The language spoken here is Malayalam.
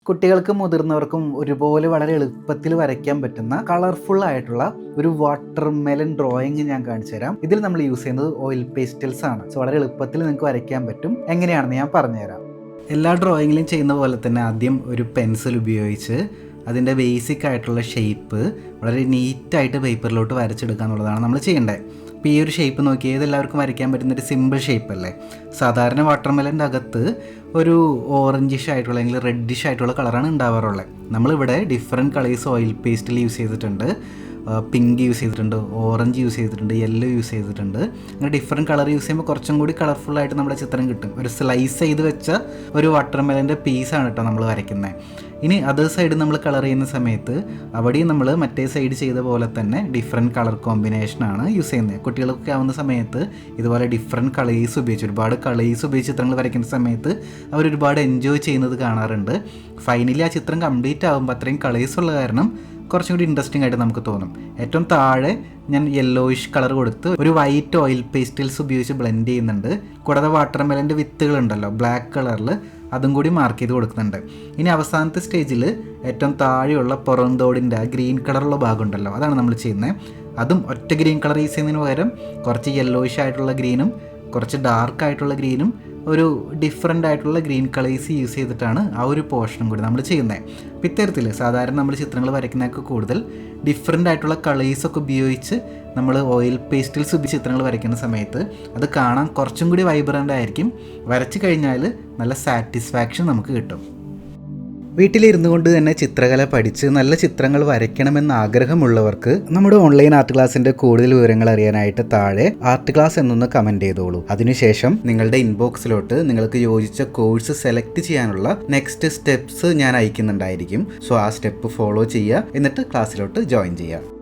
കുട്ടികൾക്കും മുതിർന്നവർക്കും ഒരുപോലെ വളരെ എളുപ്പത്തിൽ വരയ്ക്കാൻ പറ്റുന്ന കളർഫുൾ ആയിട്ടുള്ള ഒരു വാട്ടർ മെലൻ ഡ്രോയിങ് ഞാൻ കാണിച്ചു തരാം. ഇതിൽ നമ്മൾ യൂസ് ചെയ്യുന്നത് ഓയിൽ പേസ്റ്റൽസ് ആണ്. സോ വളരെ എളുപ്പത്തിൽ നിങ്ങൾക്ക് വരയ്ക്കാൻ പറ്റും. എങ്ങനെയാണെന്ന് ഞാൻ പറഞ്ഞുതരാം. എല്ലാ ഡ്രോയിങ്ങിലും ചെയ്യുന്ന പോലെ തന്നെ ആദ്യം ഒരു പെൻസിൽ ഉപയോഗിച്ച് അതിൻ്റെ ബേസിക് ആയിട്ടുള്ള ഷേപ്പ് വളരെ നീറ്റായിട്ട് പേപ്പറിലോട്ട് വരച്ചെടുക്കുക എന്നുള്ളതാണ് നമ്മൾ ചെയ്യേണ്ടത്. അപ്പോൾ ഈ ഒരു ഷേപ്പ് നോക്കി ഏതെല്ലാവർക്കും വരയ്ക്കാൻ പറ്റുന്നൊരു സിമ്പിൾ ഷേപ്പ് അല്ലേ. സാധാരണ വാട്ടർമെലൻ്റെ അകത്ത് ഒരു ഓറഞ്ചിഷ് ആയിട്ടുള്ള അല്ലെങ്കിൽ റെഡിഷ് ആയിട്ടുള്ള കളറാണ് ഉണ്ടാവാറുള്ളത്. നമ്മളിവിടെ ഡിഫറെൻറ്റ് കളേഴ്സ് ഓയിൽ പേസ്റ്റിൽ യൂസ് ചെയ്തിട്ടുണ്ട്. പിങ്ക് യൂസ് ചെയ്തിട്ടുണ്ട്, ഓറഞ്ച് യൂസ് ചെയ്തിട്ടുണ്ട്, യെല്ലോ യൂസ് ചെയ്തിട്ടുണ്ട്. അങ്ങനെ ഡിഫറെൻറ്റ് കളർ യൂസ് ചെയ്യുമ്പോൾ കുറച്ചും കൂടി കളർഫുള്ളായിട്ട് നമ്മുടെ ചിത്രം കിട്ടും. ഒരു സ്ലൈസ് ചെയ്ത് വെച്ച ഒരു വാട്ടർമെലൻ്റെ പീസാണ് കേട്ടോ നമ്മൾ വരയ്ക്കുന്നത്. ഇനി അതർ സൈഡ് നമ്മൾ കളർ ചെയ്യുന്ന സമയത്ത് അവിടെയും നമ്മൾ മറ്റേ സൈഡ് ചെയ്ത പോലെ തന്നെ ഡിഫറെൻറ്റ് കളർ കോമ്പിനേഷനാണ് യൂസ് ചെയ്യുന്നത്. കുട്ടികൾക്കൊക്കെ ആവുന്ന സമയത്ത് ഇതുപോലെ ഡിഫറെൻറ്റ് കളേഴ്സ് ഉപയോഗിച്ച് ഒരുപാട് കളേഴ്സ് ഉപയോഗിച്ച് ചിത്രങ്ങൾ വരയ്ക്കുന്ന സമയത്ത് അവരൊരുപാട് എൻജോയ് ചെയ്യുന്നത് കാണാറുണ്ട്. ഫൈനലി ആ ചിത്രം കംപ്ലീറ്റ് ആകുമ്പോൾ അത്രയും കളേഴ്സ് ഉള്ള കാരണം കുറച്ചും കൂടി ഇൻട്രസ്റ്റിംഗ് ആയിട്ട് നമുക്ക് തോന്നും. ഏറ്റവും താഴെ ഞാൻ യെല്ലോയിഷ് കളർ കൊടുത്ത് ഒരു വൈറ്റ് ഓയിൽ പേസ്റ്റൽസ് ഉപയോഗിച്ച് ബ്ലെൻഡ് ചെയ്യുന്നുണ്ട്. കൂടാതെ വാട്ടർമെലൻ്റെ വിത്തുകളുണ്ടല്ലോ ബ്ലാക്ക് കളറിൽ, അതും കൂടി മാർക്ക് ചെയ്ത് കൊടുക്കുന്നുണ്ട്. ഇനി അവസാനത്തെ സ്റ്റേജിൽ ഏറ്റവും താഴെയുള്ള പുറന്തോടിൻ്റെ ആ ഗ്രീൻ കളറുള്ള ഭാഗം ഉണ്ടല്ലോ, അതാണ് നമ്മൾ ചെയ്യുന്നത്. അതും ഒറ്റ ഗ്രീൻ കളർ യൂസ് ചെയ്യുന്നതിന് പകരം കുറച്ച് യെല്ലോയിഷ് ആയിട്ടുള്ള ഗ്രീനും കുറച്ച് ഡാർക്ക് ആയിട്ടുള്ള ഗ്രീനും ഒരു ഡിഫറെൻ്റ് ആയിട്ടുള്ള ഗ്രീൻ കളേഴ്സ് യൂസ് ചെയ്തിട്ടാണ് ആ ഒരു പോർഷനും കൂടി നമ്മൾ ചെയ്യുന്നത്. അപ്പോൾ ഇത്തരത്തിൽ സാധാരണ നമ്മൾ ചിത്രങ്ങൾ വരയ്ക്കുന്നതൊക്കെ കൂടുതൽ ഡിഫറെൻ്റ് ആയിട്ടുള്ള കളേഴ്സൊക്കെ ഉപയോഗിച്ച് നമ്മൾ ഓയിൽ പേസ്റ്റിൽസ് ഉപയോഗിച്ച് ചിത്രങ്ങൾ വരയ്ക്കുന്ന സമയത്ത് അത് കാണാൻ കുറച്ചും കൂടി വൈബ്രൻ്റ് ആയിരിക്കും. വരച്ച് കഴിഞ്ഞാൽ നല്ല സാറ്റിസ്ഫാക്ഷൻ നമുക്ക് കിട്ടും. വീട്ടിലിരുന്നു കൊണ്ട് തന്നെ ചിത്രകല പഠിച്ച് നല്ല ചിത്രങ്ങൾ വരയ്ക്കണമെന്ന് ആഗ്രഹമുള്ളവർക്ക് നമ്മുടെ ഓൺലൈൻ ആർട്ട് ക്ലാസ്സിന്റെ കൂടുതൽ വിവരങ്ങൾ അറിയാനായിട്ട് താഴെ ആർട്ട് ക്ലാസ് എന്നൊന്ന് കമന്റ് ചെയ്തോളൂ. അതിനുശേഷം നിങ്ങളുടെ ഇൻബോക്സിലോട്ട് നിങ്ങൾക്ക് യോജിച്ച കോഴ്സ് സെലക്ട് ചെയ്യാനുള്ള നെക്സ്റ്റ് സ്റ്റെപ്സ് ഞാൻ അയക്കുന്നുണ്ടായിരിക്കും. സോ ആ സ്റ്റെപ്പ് ഫോളോ ചെയ്യുക, എന്നിട്ട് ക്ലാസ്സിലോട്ട് ജോയിൻ ചെയ്യുക.